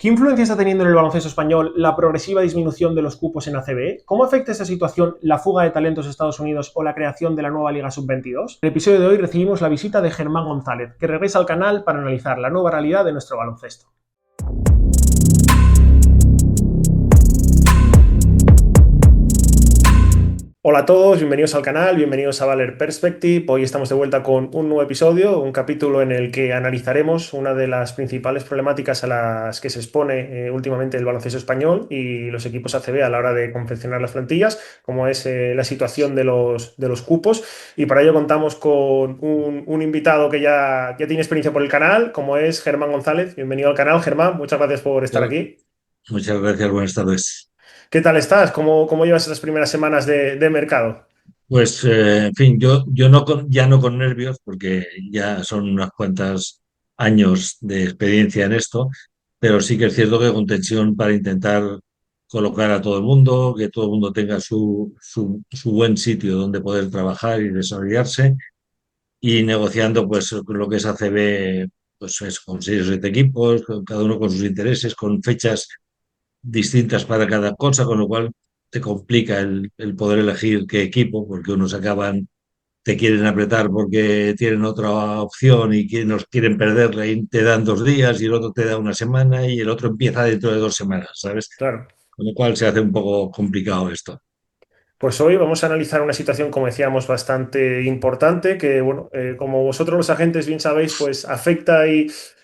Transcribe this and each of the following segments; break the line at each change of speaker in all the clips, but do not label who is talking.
¿Qué influencia está teniendo en el baloncesto español la progresiva disminución de los cupos en ACB? ¿Cómo afecta esta situación la fuga de talentos a Estados Unidos o la creación de la nueva Liga Sub-22? En el episodio de hoy recibimos la visita de Germán González, que regresa al canal para analizar la nueva realidad de nuestro baloncesto. Hola a todos, bienvenidos al canal, bienvenidos a Valer Perspective. Hoy estamos de vuelta con un nuevo episodio, un capítulo en el que analizaremos una de las principales problemáticas a las que se expone últimamente el baloncesto español y los equipos ACB a la hora de confeccionar las plantillas, como es la situación de los cupos. Y para ello contamos con un invitado que ya tiene experiencia por el canal, como es Germán González. Bienvenido al canal, Germán, muchas gracias por estar
Muchas
aquí.
muchas gracias, buenas tardes.
¿Qué tal estás? ¿Cómo llevas esas primeras semanas de mercado?
Pues, en fin, yo no ya no con nervios, porque ya son unas cuantas años de experiencia en esto, pero sí que es cierto que con tensión para intentar colocar a todo el mundo, que todo el mundo tenga su buen sitio donde poder trabajar y desarrollarse, y negociando pues con lo que es ACB, pues es con 6 o 7 equipos, cada uno con sus intereses, con fechas distintas para cada cosa, con lo cual te complica el poder elegir qué equipo, porque unos acaban, te quieren apretar porque tienen otra opción y que nos quieren perderla y te dan 2 días y el otro te da una semana y el otro empieza dentro de 2 semanas, ¿sabes?
Claro.
Con lo cual se hace un poco complicado esto.
Pues hoy vamos a analizar una situación, como decíamos, bastante importante, que, bueno, como vosotros los agentes bien sabéis, pues afecta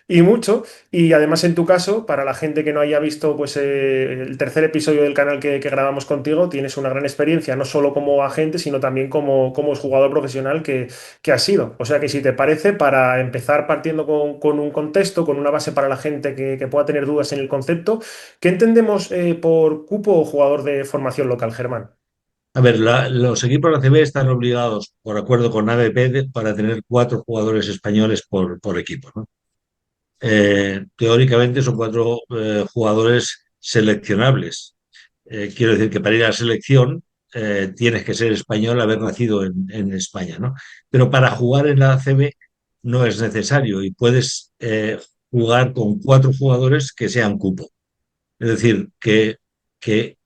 y mucho. Y además, en tu caso, para la gente que no haya visto pues, el tercer episodio del canal que grabamos contigo, tienes una gran experiencia, no solo como agente, sino también como jugador profesional que has sido. O sea que si te parece, para empezar partiendo con un contexto, con una base para la gente que pueda tener dudas en el concepto, ¿qué entendemos por cupo o jugador de formación local, Germán?
A ver, los equipos de ACB están obligados, por acuerdo con ABP, para tener 4 jugadores españoles por equipo, ¿no? Teóricamente son 4 jugadores seleccionables. Quiero decir que para ir a la selección tienes que ser español, haber nacido en España, ¿no? Pero para jugar en la ACB no es necesario y puedes jugar con 4 jugadores que sean cupo. Es decir, que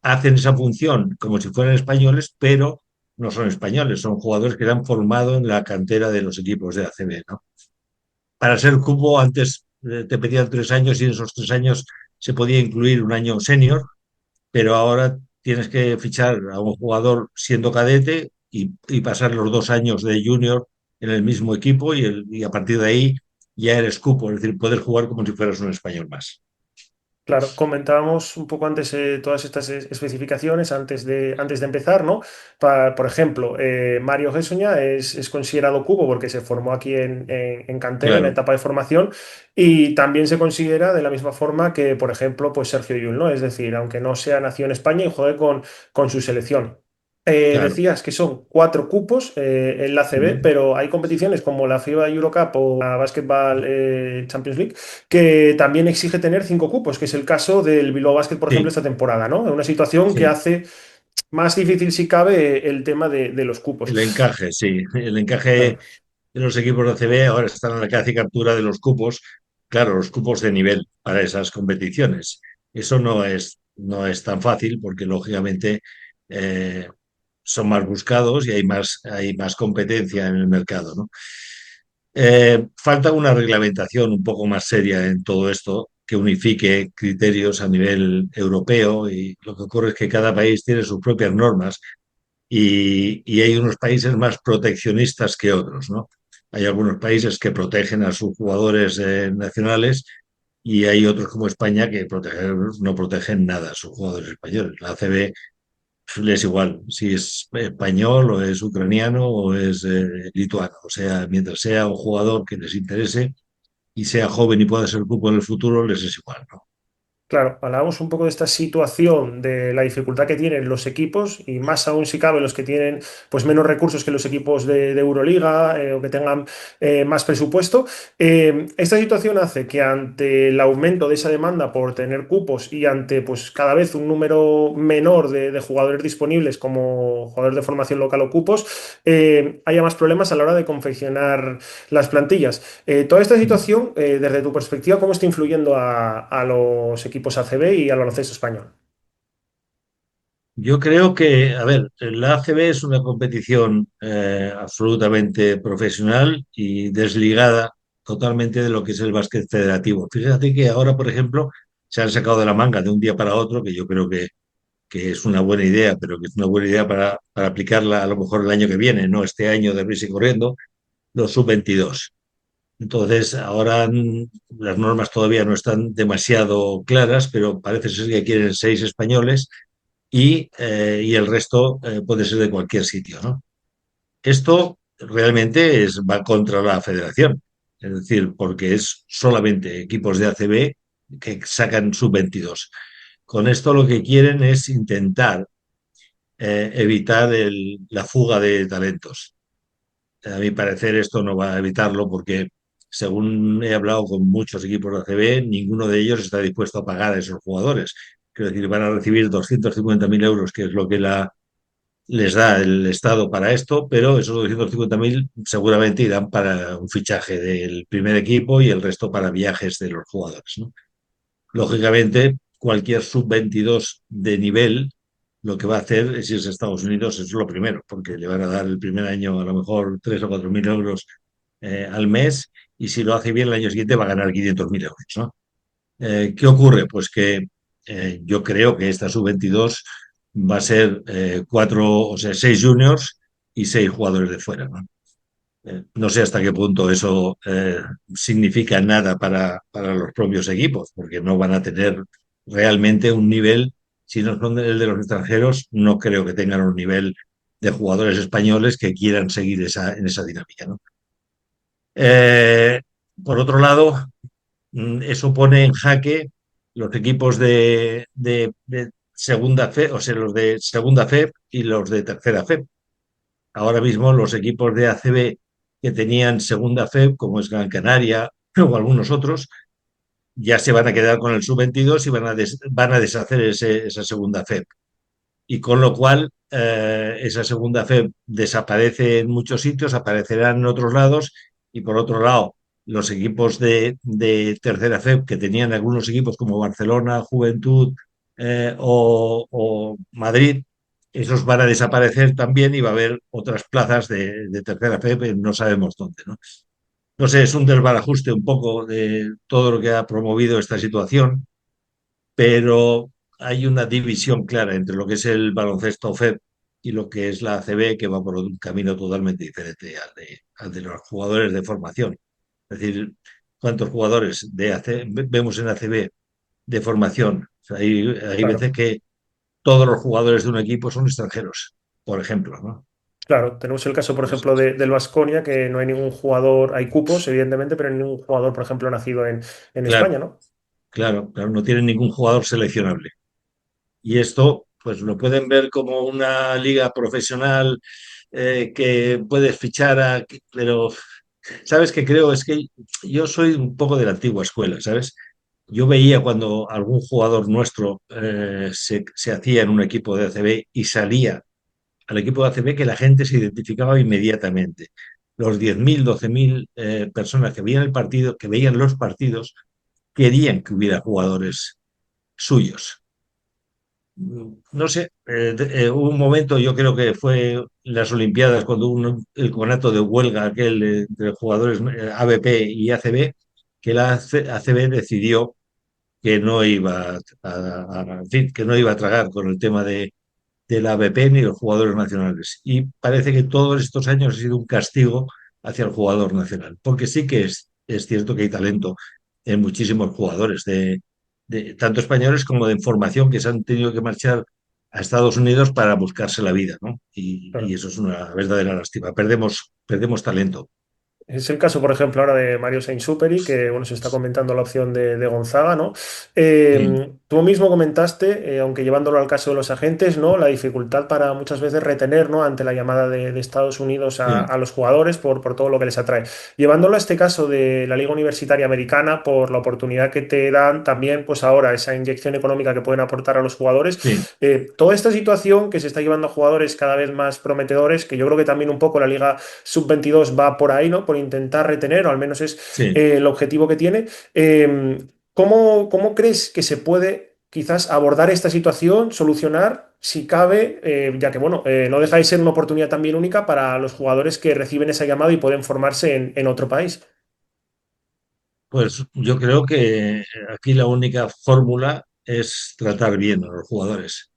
hacen esa función como si fueran españoles, pero no son españoles, son jugadores que se han formado en la cantera de los equipos de ACB, ¿no? Para ser cupo antes te pedían 3 años y en esos 3 años se podía incluir un año senior, pero ahora tienes que fichar a un jugador siendo cadete y pasar los 2 años de junior en el mismo equipo y a partir de ahí ya eres cupo, es decir, puedes jugar como si fueras un español más.
Claro, comentábamos un poco antes todas estas especificaciones antes de empezar, ¿no? Por ejemplo, Mario Gessoña es considerado cubo porque se formó aquí en cantera, en la
Claro,
etapa de formación, y también se considera de la misma forma que, por ejemplo, pues Sergio Llull, ¿no? Es decir, aunque no sea nacido en España y juegue con su selección.
claro.
Decías que son 4 cupos en la ACB,
Mm.
pero hay competiciones como la FIBA Eurocup o la Basketball Champions League que también exige tener 5 cupos, que es el caso del Bilbao Basket, por ejemplo,
Sí,
esta temporada, ¿no? Una situación que
sí.
hace más difícil, si cabe, el tema de los cupos.
El encaje, sí. El encaje
Claro,
de los equipos de ACB ahora están en la caza y captura de los cupos, claro, los cupos de nivel para esas competiciones. Eso no es tan fácil porque, lógicamente, eh, son más buscados y hay más competencia en el mercado, ¿no? Falta una reglamentación un poco más seria en todo esto, que unifique criterios a nivel europeo y lo que ocurre es que cada país tiene sus propias normas y hay unos países más proteccionistas que otros, ¿no? Hay algunos países que protegen a sus jugadores nacionales y hay otros como España que no protegen nada a sus jugadores españoles. La ACB es igual si es español o es ucraniano o es lituano. O sea, mientras sea un jugador que les interese y sea joven y pueda ser cupo en el futuro, les es igual, ¿no?
claro, hablábamos un poco de esta situación, de la dificultad que tienen los equipos y más aún si cabe los que tienen pues menos recursos que los equipos de Euroliga o que tengan más presupuesto. Esta situación hace que ante el aumento de esa demanda por tener cupos y ante pues cada vez un número menor de jugadores disponibles como jugadores de formación local o cupos, haya más problemas a la hora de confeccionar las plantillas. Toda esta situación, desde tu perspectiva, ¿cómo está influyendo a los equipos equipos ACB y al baloncesto español?
Yo creo que, a ver, la ACB es una competición absolutamente profesional y desligada totalmente de lo que es el básquet federativo. Fíjate que ahora, por ejemplo, se han sacado de la manga de un día para otro, que yo creo que es una buena idea, pero que es una buena idea para aplicarla a lo mejor el año que viene, no este año de risa y corriendo, los sub-22. Entonces, ahora las normas todavía no están demasiado claras, pero parece ser que quieren 6 españoles y el resto puede ser de cualquier sitio, ¿no? Esto realmente va contra la federación, es decir, porque es solamente equipos de ACB que sacan sub-22. Con esto lo que quieren es intentar evitar la fuga de talentos. A mi parecer esto no va a evitarlo porque, según he hablado con muchos equipos de ACB, ninguno de ellos está dispuesto a pagar a esos jugadores. Quiero decir, van a recibir 250.000 euros, que es lo que les da el Estado para esto, pero esos 250.000 seguramente irán para un fichaje del primer equipo y el resto para viajes de los jugadores, ¿no? Lógicamente, cualquier sub-22 de nivel lo que va a hacer es irse a Estados Unidos, eso es lo primero, porque le van a dar el primer año a lo mejor 3 o 4 mil euros al mes y si lo hace bien el año siguiente va a ganar 500.000 euros, ¿no? ¿Qué ocurre? Pues que yo creo que esta sub-22 va a ser cuatro, o sea, 6 juniors y 6 jugadores de fuera, ¿no? No sé hasta qué punto eso significa nada para los propios equipos, porque no van a tener realmente un nivel, si no son el de los extranjeros, no creo que tengan un nivel de jugadores españoles que quieran seguir en esa dinámica, ¿no? Eh, por otro lado, eso pone en jaque los equipos de segunda fe, o sea, los de segunda fe y los de tercera fe. Ahora mismo los equipos de ACB que tenían segunda FEP, como es Gran Canaria o algunos otros, ya se van a quedar con el sub-22 y van a deshacer esa segunda FEP. Y con lo cual, esa segunda FEP desaparece en muchos sitios, aparecerá en otros lados, y por otro lado, los equipos de tercera FEP que tenían algunos equipos como Barcelona, Juventud o Madrid, esos van a desaparecer también y va a haber otras plazas de tercera FEP en no sabemos dónde, ¿no? No sé, es un desbarajuste un poco de todo lo que ha promovido esta situación, pero hay una división clara entre lo que es el baloncesto FEP y lo que es la ACB, que va por un camino totalmente diferente al de los jugadores de formación. Es decir, ¿cuántos jugadores vemos en ACB de formación? O sea, hay
Claro.
veces que todos los jugadores de un equipo son extranjeros, por ejemplo, ¿no?
Claro, tenemos el caso, por
Pues,
ejemplo, del Baskonia, que no hay ningún jugador, hay cupos, evidentemente, pero no hay ningún jugador, por ejemplo, nacido en
claro,
España, ¿no?
claro, no tienen ningún jugador seleccionable. Y esto, pues lo pueden ver como una liga profesional que puedes fichar pero sabes que creo es que yo soy un poco de la antigua escuela, ¿sabes? Yo veía cuando algún jugador nuestro se hacía en un equipo de ACB y salía al equipo de ACB que la gente se identificaba inmediatamente. Los 10.000, 12.000 personas que veían el partido, que veían los partidos, querían que hubiera jugadores suyos. No sé, hubo un momento, yo creo que fue en las Olimpiadas, cuando hubo el conato de huelga aquel entre jugadores ABP y ACB, que la ACB decidió que no iba en fin, que no iba a tragar con el tema de la ABP ni los jugadores nacionales. Y parece que todos estos años ha sido un castigo hacia el jugador nacional, porque sí que es cierto que hay talento en muchísimos jugadores, tanto españoles como de formación, que se han tenido que marchar a Estados Unidos para buscarse la vida, ¿no? Y
Claro.
eso es una verdadera lástima. Perdemos talento.
Es el caso, por ejemplo, ahora de Mario Sainz-Superi, que bueno, se está comentando la opción de Gonzaga, ¿no?
Sí,
Tú mismo comentaste, aunque llevándolo al caso de los agentes, ¿no? La dificultad para muchas veces retener, ¿no? Ante la llamada de Estados Unidos
sí,
a los jugadores por todo lo que les atrae. Llevándolo a este caso de la Liga Universitaria Americana, por la oportunidad que te dan también, pues ahora, esa inyección económica que pueden aportar a los jugadores.
sí,
Toda esta situación que se está llevando a jugadores cada vez más prometedores, que yo creo que también un poco la Liga Sub-22 va por ahí, ¿no? Por intentar retener, o al menos es
sí.
el objetivo que tiene. Eh, ¿Cómo crees que se puede quizás abordar esta situación, solucionar, si cabe, ya que bueno, no deja de ser una oportunidad también única para los jugadores que reciben esa llamada y pueden formarse en otro país?
Pues yo creo que aquí la única fórmula es tratar bien a los jugadores.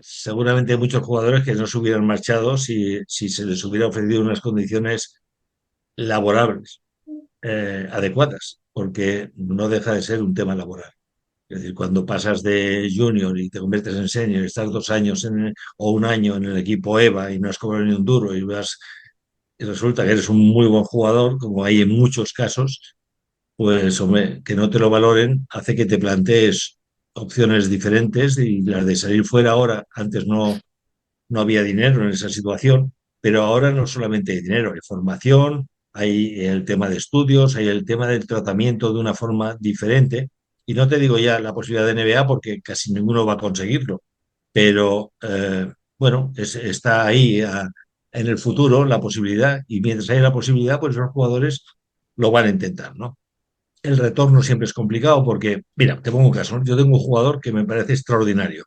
Seguramente hay muchos jugadores que no se hubieran marchado si se les hubiera ofrecido unas condiciones laborables adecuadas, porque no deja de ser un tema laboral. Es decir, cuando pasas de junior y te conviertes en senior, estás 2 años o un año en el equipo EVA y no has cobrado ni un duro y resulta que eres un muy buen jugador, como hay en muchos casos, pues hombre, que no te lo valoren hace que te plantees opciones diferentes y las de salir fuera ahora, antes no había dinero en esa situación, pero ahora no solamente hay dinero, hay formación, hay el tema de estudios, hay el tema del tratamiento de una forma diferente. Y no te digo ya la posibilidad de NBA porque casi ninguno va a conseguirlo, pero bueno, está ahí en el futuro la posibilidad y mientras haya la posibilidad, pues los jugadores lo van a intentar, ¿no? El retorno siempre es complicado porque, mira, te pongo un caso, ¿no? Yo tengo un jugador que me parece extraordinario,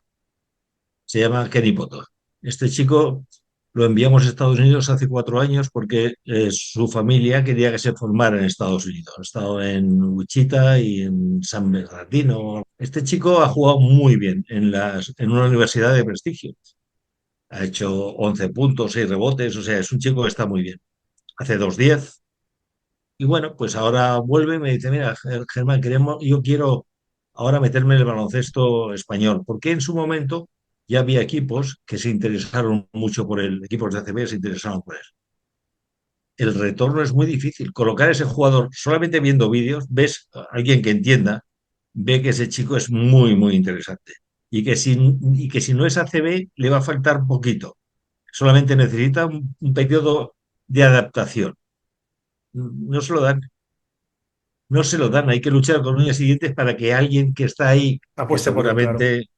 se llama Kenny Poto. Este chico lo enviamos a Estados Unidos hace 4 años porque su familia quería que se formara en Estados Unidos. Ha estado en Wichita y en San Bernardino. Este chico ha jugado muy bien en una universidad de prestigio. Ha hecho 11 puntos, 6 rebotes, o sea, es un chico que está muy bien. Hace 2-10. Y bueno, pues ahora vuelve y me dice, mira, Germán, yo quiero ahora meterme en el baloncesto español, porque en su momento ya había equipos que se interesaron mucho por él, equipos de ACB se interesaron por él. El retorno es muy difícil. Colocar a ese jugador solamente viendo vídeos, ves a alguien que entienda, ve que ese chico es muy, muy interesante. Y que si no es ACB, le va a faltar poquito. Solamente necesita un periodo de adaptación. No se lo dan. No se lo dan, hay que luchar con uñas y dientes para que alguien que está ahí, que
Apueste por él, claro.
seguramente,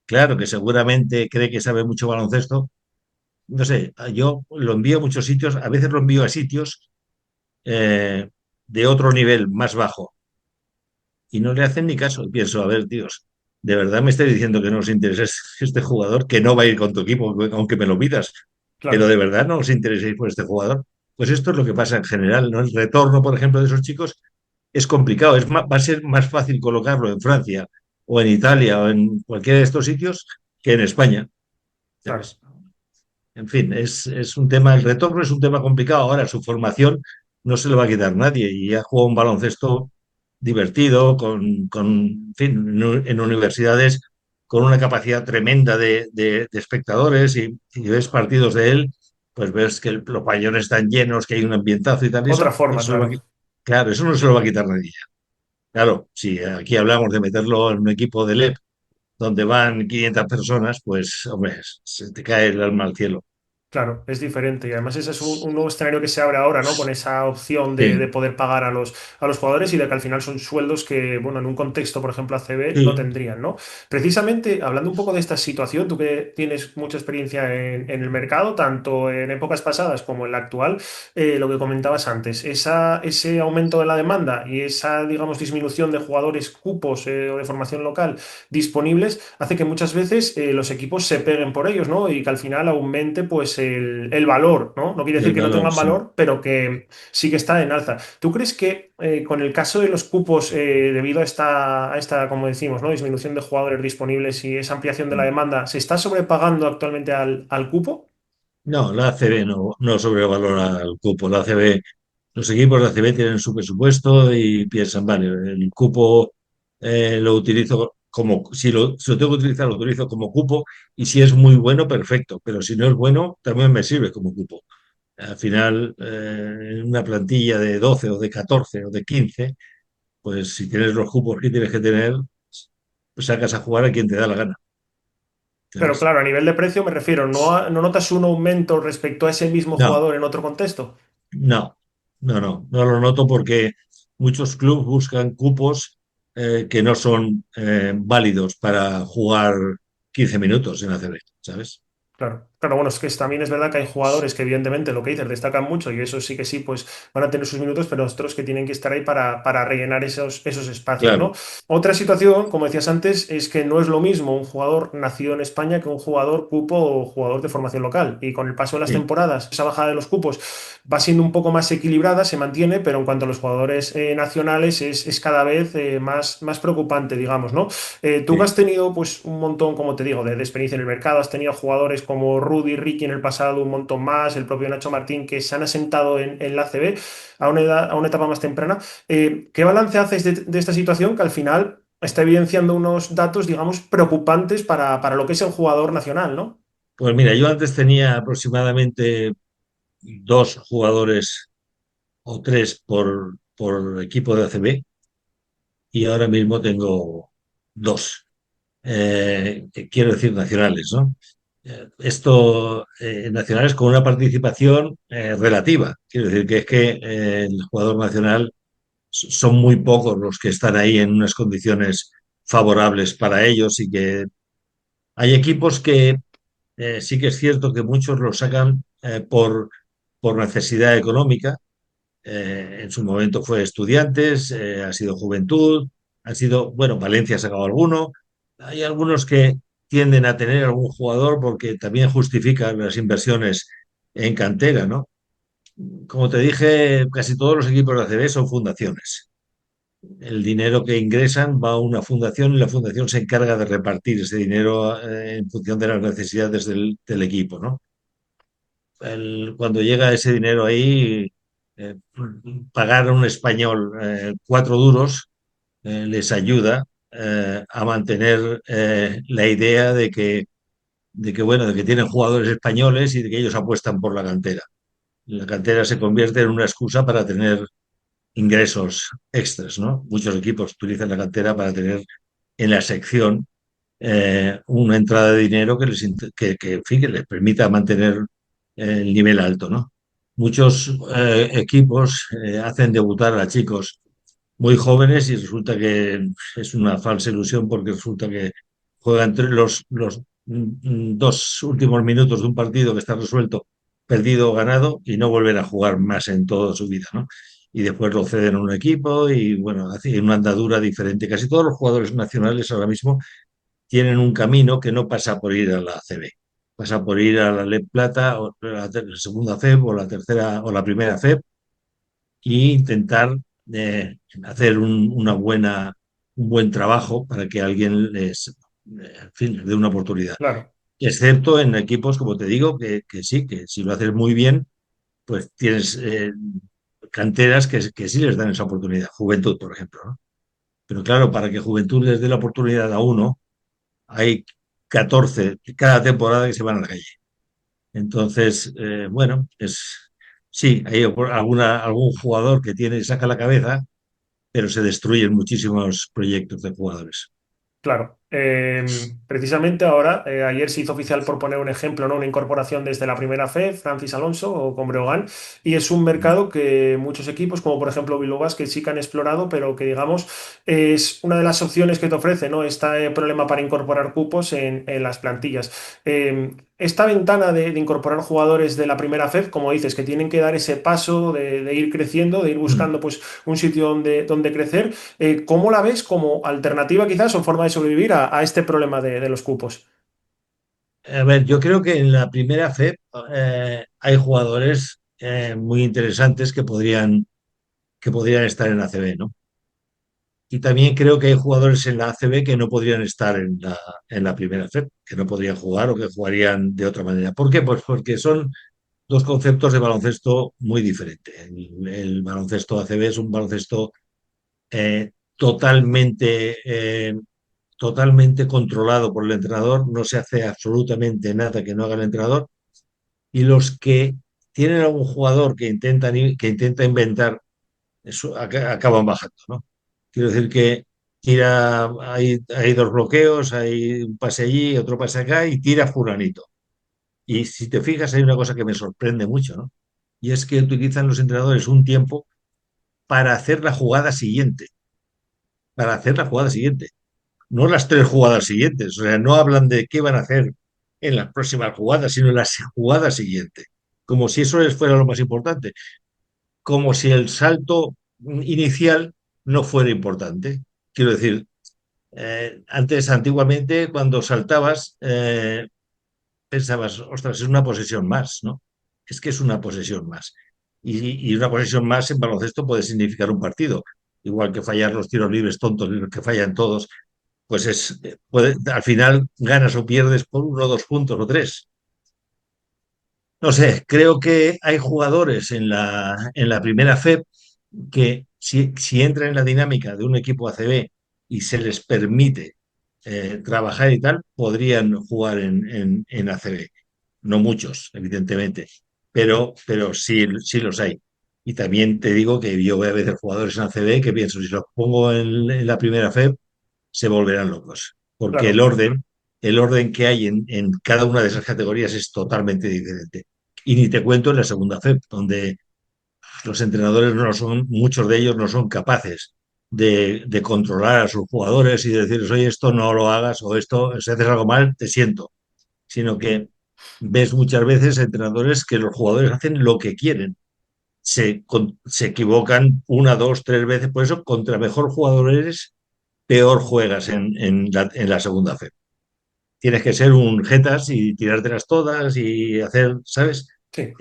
claro, que seguramente cree que sabe mucho baloncesto, no sé, yo lo envío a muchos sitios, a veces lo envío a sitios eh, de otro nivel, más bajo, y no le hacen ni caso. Y pienso, a ver, tíos, ¿de verdad me estáis diciendo que no os interesa este jugador, que no va a ir con tu equipo, aunque me lo pidas? Pero de
Claro.
verdad no os interesáis por este jugador. Pues esto es lo que pasa en general, ¿no? El retorno, por ejemplo, de esos chicos es complicado. Va a ser más fácil colocarlo en Francia o en Italia o en cualquiera de estos sitios que en España,
Claro.
¿sabes? En fin, es un tema, el retorno es un tema complicado. Ahora, su formación no se le va a quitar nadie y ha jugado un baloncesto divertido, en fin, en universidades con una capacidad tremenda de espectadores y ves partidos de él, pues ves que los pabellones están llenos, que hay un ambientazo y tal.
Otra
Eso no
forma,
se lo va a
claro.
claro, eso no se lo va a quitar nadie. Claro, si aquí hablamos de meterlo en un equipo de LEP donde van 500 personas, pues, hombre, se te cae el alma al cielo.
Claro, es diferente. Y además ese es un nuevo escenario que se abre ahora, ¿no? Con esa opción de
Sí,
poder pagar a los jugadores y de que al final son sueldos que, bueno, en un contexto, por ejemplo, ACB, no
sí,
tendrían, ¿no? Precisamente, hablando un poco de esta situación, tú que tienes mucha experiencia en el mercado, tanto en épocas pasadas como en la actual, lo que comentabas antes, ese aumento de la demanda y esa, digamos, disminución de jugadores, cupos, o de formación local disponibles, hace que muchas veces los equipos se peguen por ellos, ¿no? Y que al final aumente pues el valor, ¿no? No quiere decir
el
que no
valor,
tengan
sí.
valor, pero que sí que está en alza. ¿Tú crees que con el caso de los cupos, debido a esta, como decimos, ¿no? Disminución de jugadores disponibles y esa ampliación de la demanda, se está sobrepagando actualmente al cupo?
No, la ACB no sobrevalora el cupo. La ACB, los equipos de ACB tienen su presupuesto y piensan, vale, el cupo lo utilizo si lo tengo que utilizar, lo utilizo como cupo y si es muy bueno, perfecto. Pero si no es bueno, también me sirve como cupo. Al final, en una plantilla de 12 o de 14 o de 15, pues si tienes los cupos que tienes que tener, pues sacas a jugar a quien te da la gana.
Pero
¿Sabes?
claro, a nivel de precio me refiero, ¿no notas un aumento respecto a ese mismo
No,
jugador en otro contexto?
no lo noto porque muchos clubes buscan cupos que no son válidos para jugar 15 minutos en ACB, ¿sabes?
Claro. Claro, bueno, es que también es verdad que hay jugadores que evidentemente lo que dices destacan mucho y eso sí que sí, pues van a tener sus minutos, pero otros que tienen que estar ahí para rellenar esos espacios,
Claro,
¿no? Otra situación, como decías antes, es que no es lo mismo un jugador nacido en España que un jugador cupo o jugador de formación local. Y con el paso de las
sí,
temporadas, esa bajada de los cupos va siendo un poco más equilibrada, se mantiene, pero en cuanto a los jugadores nacionales es cada vez más preocupante, digamos, ¿no? Tú que
sí.
has tenido pues un montón, como te digo, de experiencia en el mercado, has tenido jugadores como Rudy, Ricky en el pasado, un montón más, el propio Nacho Martín, que se han asentado en la ACB a una etapa más temprana. ¿Qué balance haces de esta situación que al final está evidenciando unos datos, digamos, preocupantes para lo que es el jugador nacional, ¿no?
Pues mira, yo antes tenía aproximadamente dos jugadores o tres por equipo de ACB y ahora mismo tengo dos. Quiero decir nacionales, ¿no? Esto, nacionales con una participación relativa. Quiero decir que es que el jugador nacional son muy pocos los que están ahí en unas condiciones favorables para ellos y que hay equipos que sí que es cierto que muchos lo sacan por necesidad económica. En su momento fue Estudiantes, ha sido Juventud, ha sido, bueno, Valencia ha sacado alguno. Hay algunos que tienden a tener algún jugador porque también justifican las inversiones en cantera, ¿no? Como te dije, casi todos los equipos de ACB son fundaciones. El dinero que ingresan va a una fundación y la fundación se encarga de repartir ese dinero en función de las necesidades del equipo, ¿no? Cuando llega ese dinero ahí, eh, pagar a un español 4 duros les ayuda a mantener la idea bueno, de que tienen jugadores españoles y de que ellos apuestan por la cantera. La cantera se convierte en una excusa para tener ingresos extras, ¿no? Muchos equipos utilizan la cantera para tener en la sección una entrada de dinero en fin, que les permita mantener el nivel alto, ¿no? Muchos equipos hacen debutar a chicos muy jóvenes y resulta que es una falsa ilusión porque resulta que juegan entre los 2 últimos minutos de un partido que está resuelto, perdido o ganado, y no vuelven a jugar más en toda su vida, ¿no? Y después lo ceden a un equipo y bueno, hace una andadura diferente. Casi todos los jugadores nacionales ahora mismo tienen un camino que no pasa por ir a la ACB. Pasa por ir a la LEP Plata, o la segunda FEB, o la tercera, o la primera FEB, e intentar hacer un buen trabajo para que alguien en fin, les dé una oportunidad.
Claro.
Excepto en equipos, como te digo, que sí, que si lo haces muy bien, pues tienes canteras que sí les dan esa oportunidad. Juventud, por ejemplo, ¿no? Pero claro, para que Juventud les dé la oportunidad a uno, hay 14 cada temporada que se van a la calle. Entonces, bueno, sí, hay algún jugador que saca la cabeza, pero se destruyen muchísimos proyectos de jugadores.
Claro, precisamente ahora, ayer se hizo oficial, por poner un ejemplo, ¿no? Una incorporación desde la primera fe, Francis Alonso o con Breogán, y es un mercado que muchos equipos, como por ejemplo Bilbao Basket, sí que han explorado, pero que digamos es una de las opciones que te ofrece, ¿no? Este problema para incorporar cupos en las plantillas. Esta ventana de incorporar jugadores de la primera FED, como dices, que tienen que dar ese paso de ir creciendo, de ir
Mm.
buscando pues un sitio donde crecer. ¿Cómo la ves como alternativa quizás o forma de sobrevivir a este problema de los cupos?
A ver, yo creo que en la primera FEP hay jugadores muy interesantes que podrían estar en ACB, ¿no? Y también creo que hay jugadores en la ACB que no podrían estar en la primera FEP, que no podrían jugar o que jugarían de otra manera. ¿Por qué? Pues porque son dos conceptos de baloncesto muy diferentes. El baloncesto ACB es un baloncesto totalmente, totalmente controlado por el entrenador, no se hace absolutamente nada que no haga el entrenador, y los que tienen algún jugador que intenta inventar, eso acaban bajando, ¿no? Quiero decir que hay dos bloqueos, hay un pase allí, otro pase acá, y tira fulanito. Y si te fijas, hay una cosa que me sorprende mucho, ¿no? Y es que utilizan los entrenadores un tiempo para hacer la jugada siguiente, para hacer la jugada siguiente, no las 3 jugadas siguientes. O sea, no hablan de qué van a hacer en las próximas jugadas, sino en la jugada siguiente, como si eso fuera lo más importante, como si el salto inicial no fuera importante. Quiero decir, antiguamente, cuando saltabas, pensabas, ostras, es una posesión más, ¿no? Es que es una posesión más. Y una posesión más en baloncesto puede significar un partido. Igual que fallar los tiros libres tontos, que fallan todos, pues al final ganas o pierdes por 1, 2 puntos o 3. No sé, creo que hay jugadores en la primera FEP que si entran en la dinámica de un equipo ACB y se les permite trabajar y tal, podrían jugar en ACB. No muchos, evidentemente, pero sí los hay. Y también te digo que yo voy a ver jugadores en ACB que pienso, si los pongo en la primera FEP, se volverán locos, porque el
Claro,
orden, el orden que hay en cada una de esas categorías es totalmente diferente. Y ni te cuento en la segunda FEP, donde los entrenadores no son, muchos de ellos no son capaces de controlar a sus jugadores y decirles, oye, esto no lo hagas o esto, si haces algo mal, te siento. Sino que ves muchas veces entrenadores que los jugadores hacen lo que quieren. Se equivocan 1, 2, 3 veces. Por eso, contra mejor jugador eres, peor juegas en la segunda fe. Tienes que ser un jetas y tirártelas todas y hacer, ¿sabes?
sí.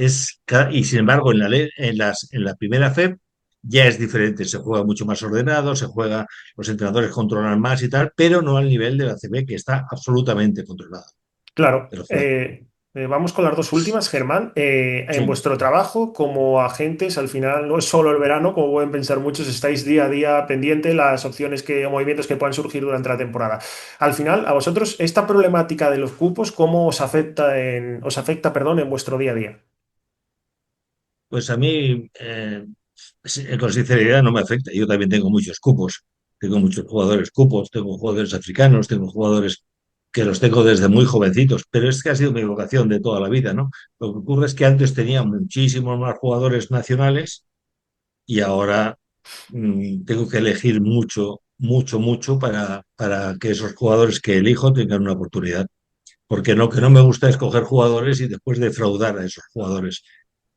Y sin embargo, en la primera fe ya es diferente, se juega mucho más ordenado, los entrenadores controlan más y tal, pero no al nivel de la CB, que está absolutamente controlado.
Claro.
Pero fuera.
Vamos con las dos últimas, Germán. En
Sí.
vuestro trabajo como agentes, al final no es solo el verano, como pueden pensar muchos, estáis día a día pendiente las opciones o movimientos que puedan surgir durante la temporada. Al final, a vosotros, esta problemática de los cupos, ¿cómo perdón, en vuestro día a día?
Pues a mí, con sinceridad, no me afecta. Yo también tengo muchos cupos. Tengo muchos jugadores cupos, tengo jugadores africanos, tengo jugadores que los tengo desde muy jovencitos, pero es que ha sido mi vocación de toda la vida, ¿no? Lo que ocurre es que antes tenía muchísimos más jugadores nacionales y ahora tengo que elegir mucho, mucho, mucho para que esos jugadores que elijo tengan una oportunidad. Porque lo que no me gusta es coger jugadores y después defraudar a esos jugadores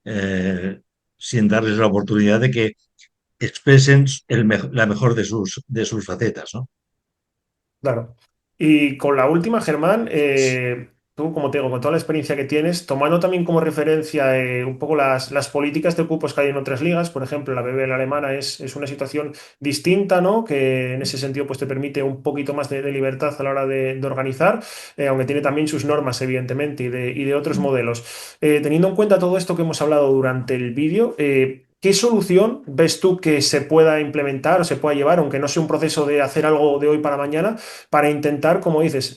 eh, sin darles la oportunidad de que expresen la mejor de sus facetas, ¿no?
Claro. Y con la última, Germán, tú, como te digo, con toda la experiencia que tienes, tomando también como referencia un poco las políticas de cupos que hay en otras ligas, por ejemplo, la BBL alemana es una situación distinta, ¿no? Que en ese sentido pues, te permite un poquito más de libertad a la hora de organizar, aunque tiene también sus normas, evidentemente, y de otros modelos. Teniendo en cuenta todo esto que hemos hablado durante el vídeo, ¿qué solución ves tú que se pueda implementar o se pueda llevar, aunque no sea un proceso de hacer algo de hoy para mañana? Para intentar, como dices,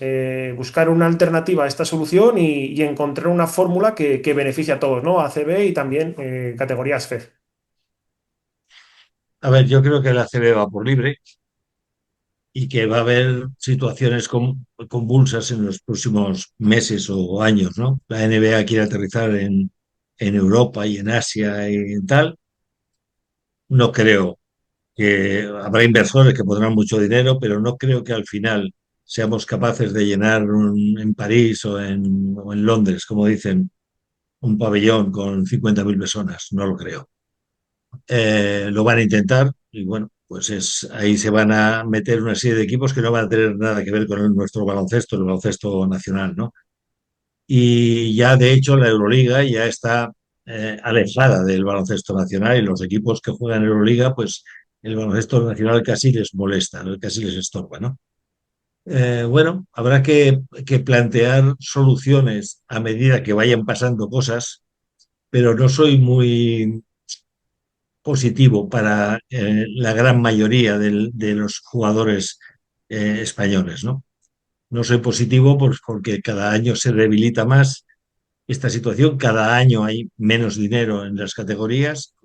buscar una alternativa a esta solución y encontrar una fórmula que beneficie a todos, ¿no? A ACB y también categorías FEF.
A ver, yo creo que la CB va por libre y que va a haber situaciones convulsas en los próximos meses o años, ¿no? La NBA quiere aterrizar en Europa y en Asia y en tal. No creo que habrá inversores que pondrán mucho dinero, pero no creo que al final seamos capaces de llenar en París o en Londres, como dicen, un pabellón con 50.000 personas. No lo creo. Lo van a intentar y bueno, pues ahí se van a meter una serie de equipos que no van a tener nada que ver con nuestro baloncesto, el baloncesto nacional, ¿no? Y ya de hecho la Euroliga ya está alejada del baloncesto nacional y los equipos que juegan en Euroliga, pues el baloncesto nacional casi les molesta, ¿no? Casi les estorba, ¿no? Bueno, habrá que plantear soluciones a medida que vayan pasando cosas, pero no soy muy positivo para la gran mayoría de los jugadores españoles, ¿no? No soy positivo pues, porque cada año se debilita más esta situación, cada año hay menos dinero en las categorías.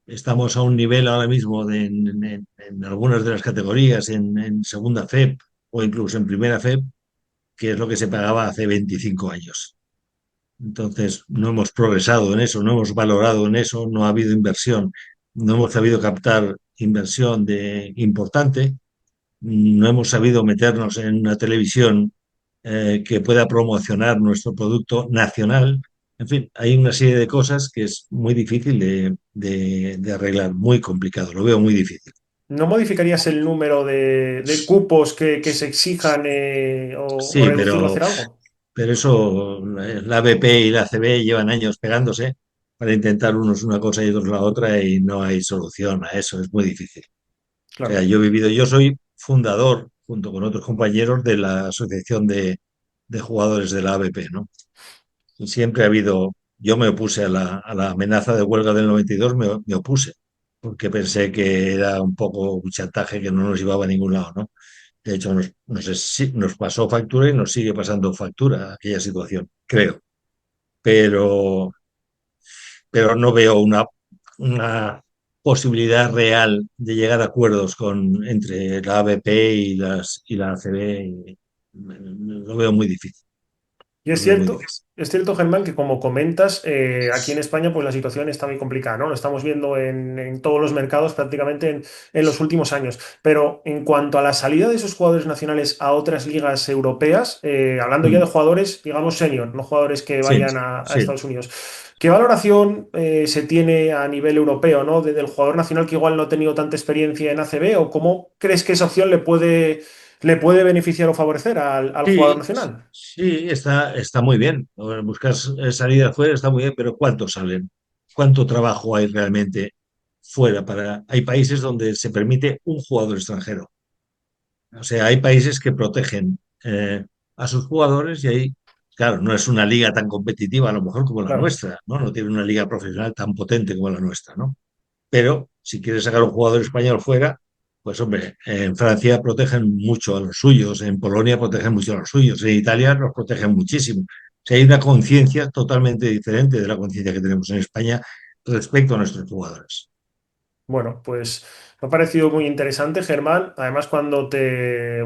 Estamos a un nivel ahora mismo en algunas de las categorías, en segunda FEP o incluso en primera FEP, que es lo que se pagaba hace 25 años. Entonces, no hemos progresado en eso, no hemos valorado en eso, no ha habido inversión, no hemos sabido captar inversión importante, no hemos sabido meternos en una televisión que pueda promocionar nuestro producto nacional. En fin, hay una serie de cosas que es muy difícil de arreglar, muy complicado, lo veo muy difícil.
¿No modificarías el número de cupos que se exijan o
Sí,
reducirlo, hacer algo?
pero eso, la ABP y la ACB llevan años pegándose para intentar unos una cosa y otros la otra y no hay solución a eso, es muy difícil. O sea,
Claro.
yo soy fundador, junto con otros compañeros, de la Asociación de Jugadores de la ABP, ¿no? Y siempre ha habido, yo me opuse a la amenaza de huelga del 92, me opuse, porque pensé que era un poco un chantaje que no nos llevaba a ningún lado, ¿no? De hecho, nos pasó factura y nos sigue pasando factura aquella situación, creo. Pero, pero no veo una posibilidad real de llegar a acuerdos entre la ABP y la ACB. Lo veo muy difícil,
Y
lo veo muy difícil.
es cierto, Germán, que como comentas, aquí en España pues la situación está muy complicada, ¿no? Lo estamos viendo en todos los mercados prácticamente en los últimos años. Pero en cuanto a la salida de esos jugadores nacionales a otras ligas europeas, hablando ya de
Mm.
jugadores, digamos, senior, no jugadores que
Sí,
vayan a
sí.
Estados Unidos. ¿Qué valoración se tiene a nivel europeo, ¿no? Del jugador nacional que igual no ha tenido tanta experiencia en ACB? ¿O cómo crees que esa opción le puede beneficiar o favorecer al jugador
Sí,
nacional?
sí, está muy bien. Buscar salida afuera está muy bien, pero ¿cuántos salen? ¿Cuánto trabajo hay realmente fuera hay países donde se permite un jugador extranjero? O sea, hay países que protegen a sus jugadores y ahí, claro, no es una liga tan competitiva a lo mejor como la
Claro.
nuestra, ¿no? No tiene una liga profesional tan potente como la nuestra, ¿no? Pero si quieres sacar un jugador español fuera, pues hombre, en Francia protegen mucho a los suyos, en Polonia protegen mucho a los suyos, en Italia los protegen muchísimo. O sea, hay una conciencia totalmente diferente de la conciencia que tenemos en España respecto a nuestros jugadores.
Bueno, pues me ha parecido muy interesante, Germán. Además, cuando te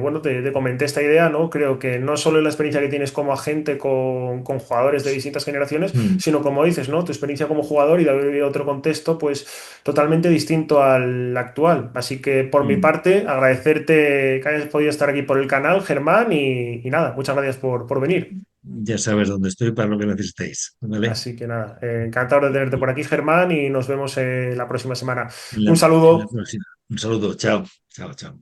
comenté esta idea, ¿no? Creo que no solo es la experiencia que tienes como agente con jugadores de distintas generaciones,
Mm,
sino como dices, ¿no? Tu experiencia como jugador y de haber vivido otro contexto, pues totalmente distinto al actual. Así que por mi
mm.
parte, agradecerte que hayas podido estar aquí por el canal, Germán, y nada, muchas gracias por venir.
Ya sabes dónde estoy para lo que necesitéis, ¿vale?
Así que nada, encantado de tenerte por aquí, Germán, y nos vemos la próxima semana.
En
Un
en la
saludo.
próxima. Un saludo, chao, chao, chao.